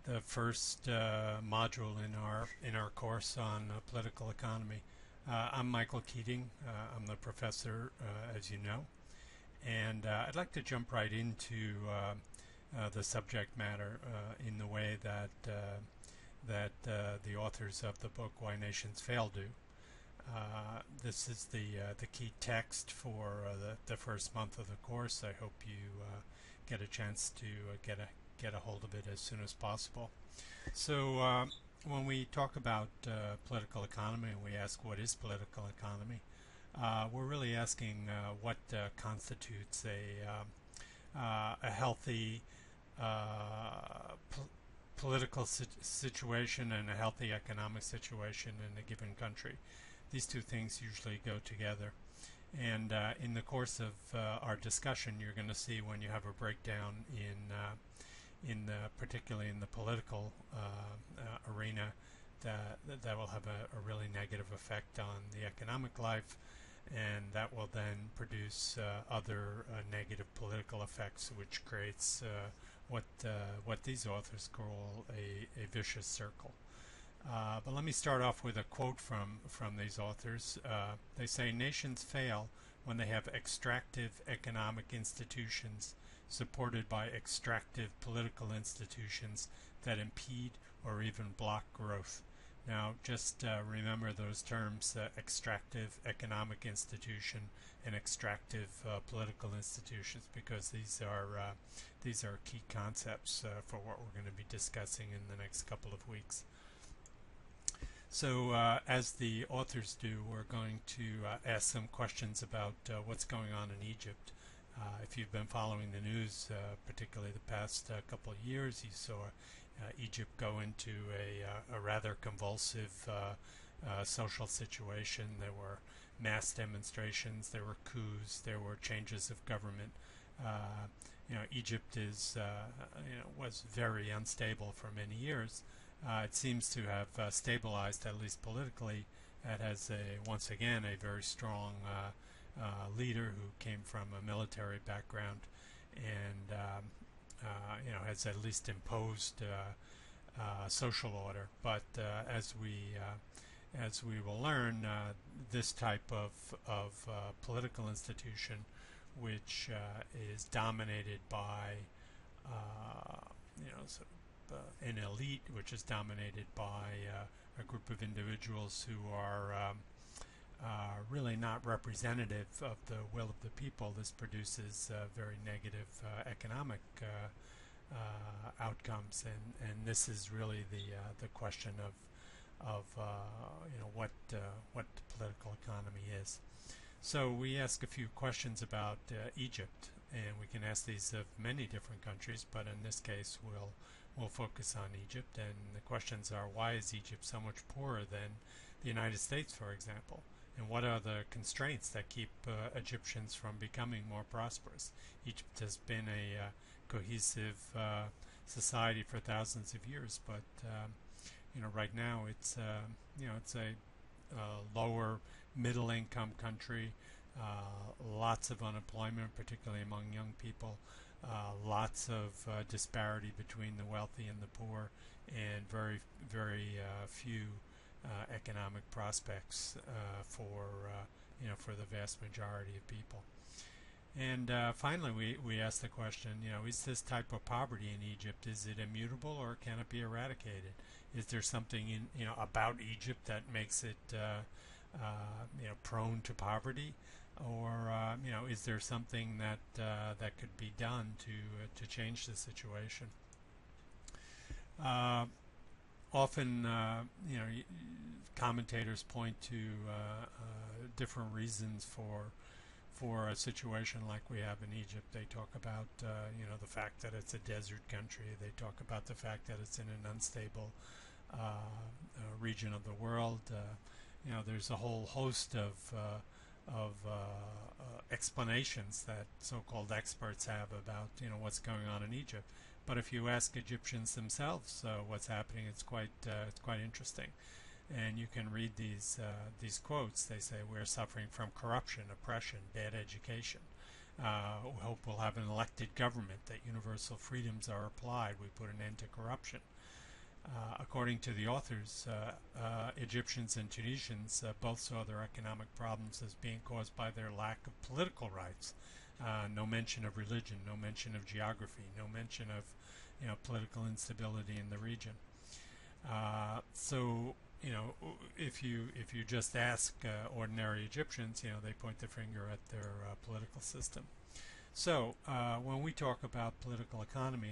the first module in our course on political economy. I'm Michael Keating. I'm the professor, as you know, and I'd like to jump right into the subject matter in the way that the authors of the book Why Nations Fail do. This is the key text for the first month of the course. I hope you get a chance to get a hold of it as soon as possible. So when we talk about political economy and we ask what is political economy, we're really asking what constitutes a healthy political situation and a healthy economic situation in a given country. These two things usually go together. And in the course of our discussion, you're going to see when you have a breakdown particularly in the political arena, that will have a really negative effect on the economic life, and that will then produce other negative political effects, which creates what these authors call a vicious circle. But let me start off with a quote from these authors. They say, nations fail when they have extractive economic institutions supported by extractive political institutions that impede or even block growth. Now, just remember those terms, extractive economic institution and extractive political institutions, because these are key concepts for what we're going to be discussing in the next couple of weeks. So as the authors do, we're going to ask some questions about what's going on in Egypt. If you've been following the news, particularly the past couple of years, you saw Egypt go into a rather convulsive social situation. There were mass demonstrations, there were coups, there were changes of government. Egypt was very unstable for many years. It seems to have stabilized, at least politically. It has once again a very strong leader who came from a military background, and has at least imposed social order. But as we will learn, this type of political institution, which is dominated by an elite, which is dominated by a group of individuals who are really not representative of the will of the people. This produces very negative economic outcomes, and this is really the question of what the political economy is. So we ask a few questions about Egypt, and we can ask these of many different countries, but in this case we'll focus on Egypt. And the questions are, why is Egypt so much poorer than the United States, for example? And what are the constraints that keep Egyptians from becoming more prosperous? Egypt has been a cohesive society for thousands of years, but right now it's a lower middle income country, lots of unemployment, particularly among young people, lots of disparity between the wealthy and the poor, and very few economic prospects for the vast majority of people. And finally, we ask the question, is this type of poverty in Egypt, is it immutable, or can it be eradicated? Is there something about Egypt that makes it prone to poverty, or is there something that could be done to change the situation? Often, commentators point to different reasons for a situation like we have in Egypt. They talk about the fact that it's a desert country. They talk about the fact that it's in an unstable region of the world. There's a whole host of explanations that so-called experts have about what's going on in Egypt. But if you ask Egyptians themselves what's happening, it's quite interesting. And you can read these quotes. They say, we're suffering from corruption, oppression, bad education. We hope we'll have an elected government, that universal freedoms are applied. We put an end to corruption. According to the authors, Egyptians and Tunisians both saw their economic problems as being caused by their lack of political rights. No mention of religion, no mention of geography, no mention of political instability in the region. So if you just ask ordinary Egyptians, they point the finger at their political system. So when we talk about political economy,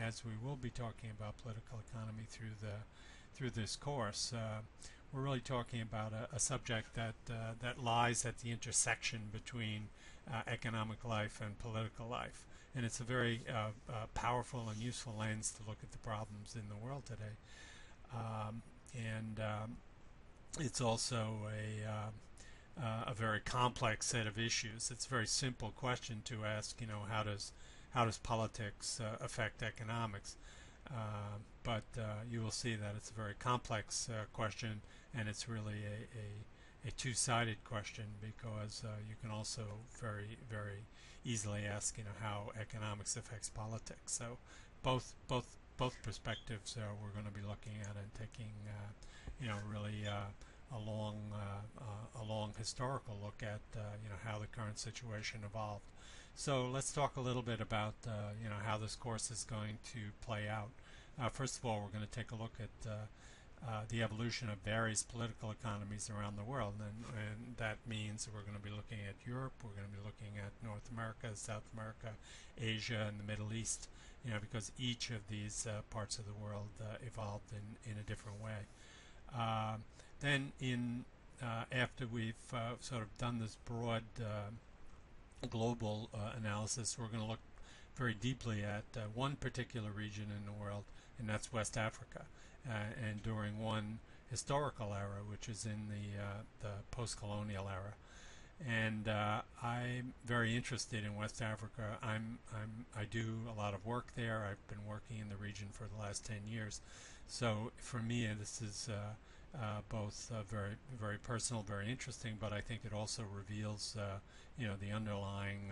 as we will be talking about political economy through this course, we're really talking about a subject that lies at the intersection between economic life and political life, and it's a very powerful and useful lens to look at the problems in the world today. And it's also a very complex set of issues. It's a very simple question to ask. How does politics affect economics? But you will see that it's a very complex question, and it's really a two-sided question, because you can also very easily ask how economics affects politics. So both perspectives we're going to be looking at and taking really a long historical look at how the current situation evolved. So let's talk a little bit about how this course is going to play out. First of all, we're going to take a look at the evolution of various political economies around the world, and that means we're going to be looking at Europe, we're going to be looking at North America, South America, Asia, and the Middle East, because each of these parts of the world evolved in a different way. Then after we've sort of done this broad global analysis, we're going to look very deeply at one particular region in the world, and that's West Africa, and during one historical era, which is in the post-colonial era. And I'm very interested in West Africa. I do a lot of work there. I've been working in the region for the last 10 years. So for me, this is both very personal, very interesting, but I think it also reveals the underlying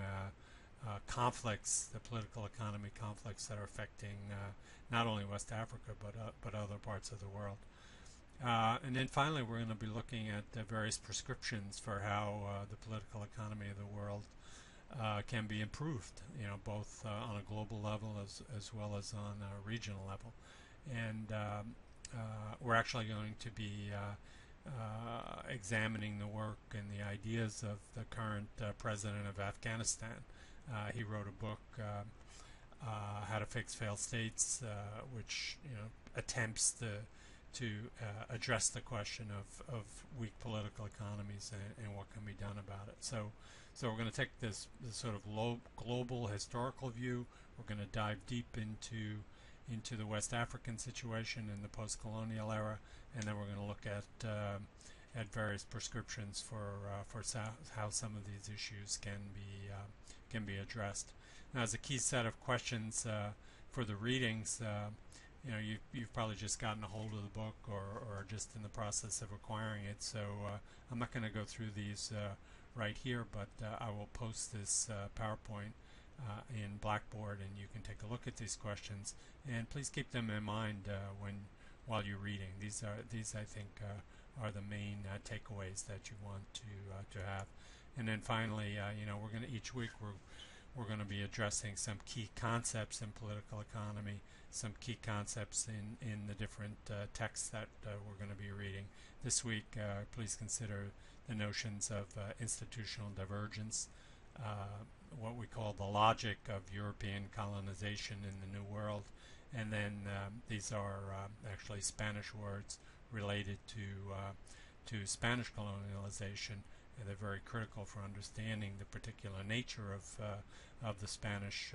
conflicts, the political economy conflicts that are affecting not only West Africa but other parts of the world. And then finally, we're going to be looking at various prescriptions for how the political economy of the world can be improved, both on a global level as well as on a regional level. And we're actually going to be examining the work and the ideas of the current president of Afghanistan. He wrote a book, How to Fix Failed States, which attempts to address the question of weak political economies and what can be done about it. So we're going to take this sort of global historical view. We're going to dive deep into the West African situation in the post-colonial era, and then we're going to look at various prescriptions for how some of these issues can be addressed. Now, as a key set of questions for the readings, you've probably just gotten a hold of the book or just in the process of acquiring it, so I'm not going to go through these right here, but I will post this PowerPoint in Blackboard, and you can take a look at these questions, and please keep them in mind while you're reading. These I think are the main takeaways that you want to have. And then finally, we're going to each week we're going to be addressing some key concepts in political economy, some key concepts in the different texts that we're going to be reading. This week, please consider the notions of institutional divergence, what we call the logic of European colonization in the New World, and then these are actually Spanish words related to Spanish colonialization, and they're very critical for understanding the particular nature of the Spanish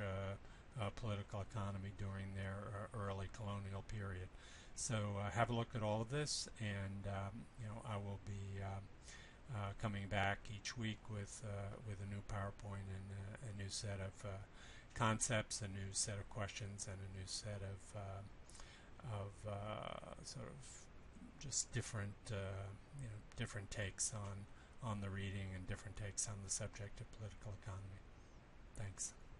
political economy during their early colonial period. So have a look at all of this, and I will be coming back each week with a new PowerPoint and a new set of concepts, a new set of questions, and a new set of sort of just different different takes on the reading and different takes on the subject of political economy. Thanks.